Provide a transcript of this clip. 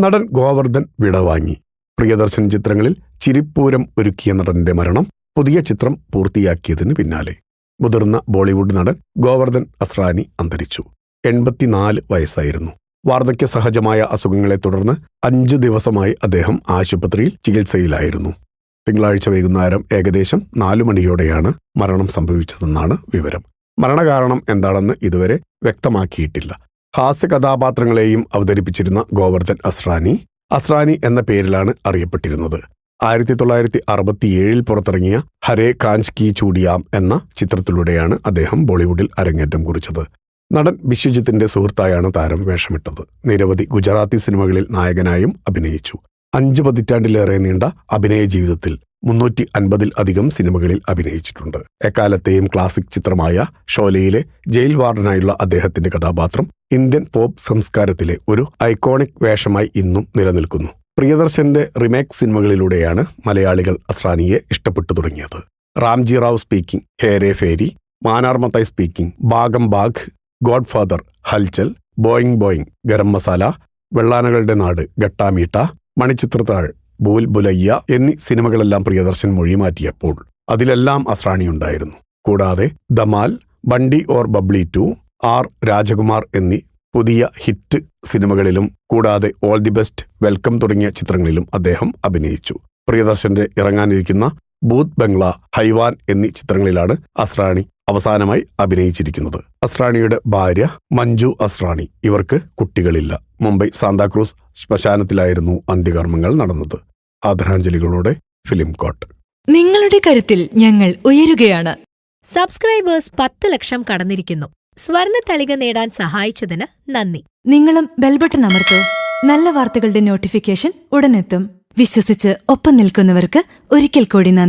നടൻ ഗോവർദ്ധൻ വിടവാങ്ങി. പ്രിയദർശൻ ചിത്രങ്ങളിൽ ചിരിപ്പൂരം ഒരുക്കിയ നടന്റെ മരണം പുതിയ ചിത്രം പൂർത്തിയാക്കിയതിന് പിന്നാലെ മുതിർന്ന ബോളിവുഡ് നടൻ ഗോവർദ്ധൻ അസ്രാനി അന്തരിച്ചു. 84 വയസ്സായിരുന്നു. വാർദ്ധക്യ സഹജമായ അസുഖങ്ങളെ തുടർന്ന് 5 ദിവസമായി അദ്ദേഹം ആശുപത്രിയിൽ ചികിത്സയിലായിരുന്നു. തിങ്കളാഴ്ച വൈകുന്നേരം ഏകദേശം 4 മണിയോടെയാണ് മരണം സംഭവിച്ചതെന്നാണ് വിവരം. മരണകാരണം എന്താണെന്ന് ഇതുവരെ വ്യക്തമാക്കിയിട്ടില്ല. ഹാസ്യ കഥാപാത്രങ്ങളെയും അവതരിപ്പിച്ചിരുന്ന ഗോവർദ്ധൻ അസ്രാനി എന്ന പേരിലാണ് അറിയപ്പെട്ടിരുന്നത്. 1967 പുറത്തിറങ്ങിയ ഹരേ കാഞ്ച് കി ചൂഡിയാം എന്ന ചിത്രത്തിലൂടെയാണ് അദ്ദേഹം ബോളിവുഡിൽ അരങ്ങേറ്റം കുറിച്ചത്. നടൻ വിശ്വജിത്തിന്റെ സുഹൃത്തായാണ് താരം വേഷമിട്ടത്. നിരവധി ഗുജറാത്തി സിനിമകളിൽ നായകനായും അഭിനയിച്ചു. 5 പതിറ്റാണ്ടിലേറെ നീണ്ട അഭിനയ ജീവിതത്തിൽ 350-ൽ സിനിമകളിൽ അഭിനയിച്ചിട്ടുണ്ട്. എക്കാലത്തെയും ക്ലാസിക് ചിത്രമായ ഷോലയിലെ ജയിൽ വാർഡനായുള്ള അദ്ദേഹത്തിന്റെ കഥാപാത്രം ഇന്ത്യൻ പോപ്പ് സംസ്കാരത്തിലെ ഒരു ഐക്കോണിക് വേഷമായി ഇന്നും നിലനിൽക്കുന്നു. പ്രിയദർശന്റെ റിമേക്ക് സിനിമകളിലൂടെയാണ് മലയാളികൾ അസ്രാനിയെ ഇഷ്ടപ്പെട്ടു തുടങ്ങിയത്. Ramji Rao speaking, Hera Pheri, Mannar Mathai speaking, Bhagam Bhag, Godfather, Hulchul, Boeing, Garam Masala, വെള്ളാനകളുടെ നാട്, ഗട്ടാമീട്ട, മണിച്ചിത്രത്താഴ്, ഭൂൽ ഭുലയ്യ എന്നീ സിനിമകളെല്ലാം പ്രിയദർശൻ മൊഴിമാറ്റിയപ്പോൾ അതിലെല്ലാം അസ്രാനിയുണ്ടായിരുന്നു. കൂടാതെ ധമാൽ, ബണ്ടി ഓർ ബബ്ലി 2, ആർ രാജകുമാർ എന്നീ പുതിയ ഹിറ്റ് സിനിമകളിലും കൂടാതെ ഓൾ ദി ബെസ്റ്റ്, വെൽക്കം തുടങ്ങിയ ചിത്രങ്ങളിലും അദ്ദേഹം അഭിനയിച്ചു. പ്രിയദർശന്റെ ഇറങ്ങാനിരിക്കുന്ന ഭൂത് ബംഗ്ല, ഹൈവാൻ എന്നീ ചിത്രങ്ങളിലാണ് അസ്രാനി അവസാനമായി അഭിനയിച്ചിരിക്കുന്നത്. അസ്രാനിയുടെ ഭാര്യ മഞ്ജു അസ്രാനി. ഇവർക്ക് കുട്ടികളില്ല. മുംബൈ സാന്താക്രൂസ് ശ്മശാനത്തിലായിരുന്നു അന്ത്യകർമ്മങ്ങൾ നടന്നത്. ആദരാഞ്ജലികളോടെ ഫിലിം കോട്ട്. നിങ്ങളുടെ കരുത്തിൽ ഞങ്ങൾ ഉയരുകയാണ്. സബ്സ്ക്രൈബേഴ്സ് 10 ലക്ഷം കടന്നിരിക്കുന്നു. സ്വർണ്ണ തളിക നേടാൻ സഹായിച്ചതിന് നന്ദി. നിങ്ങളും ബെൽബട്ടൺ അമർത്തോ. നല്ല വാർത്തകളുടെ നോട്ടിഫിക്കേഷൻ ഉടനെത്തും. വിശ്വസിച്ച് ഒപ്പം നിൽക്കുന്നവർക്ക് ഒരിക്കൽ കൂടി നന്ദി.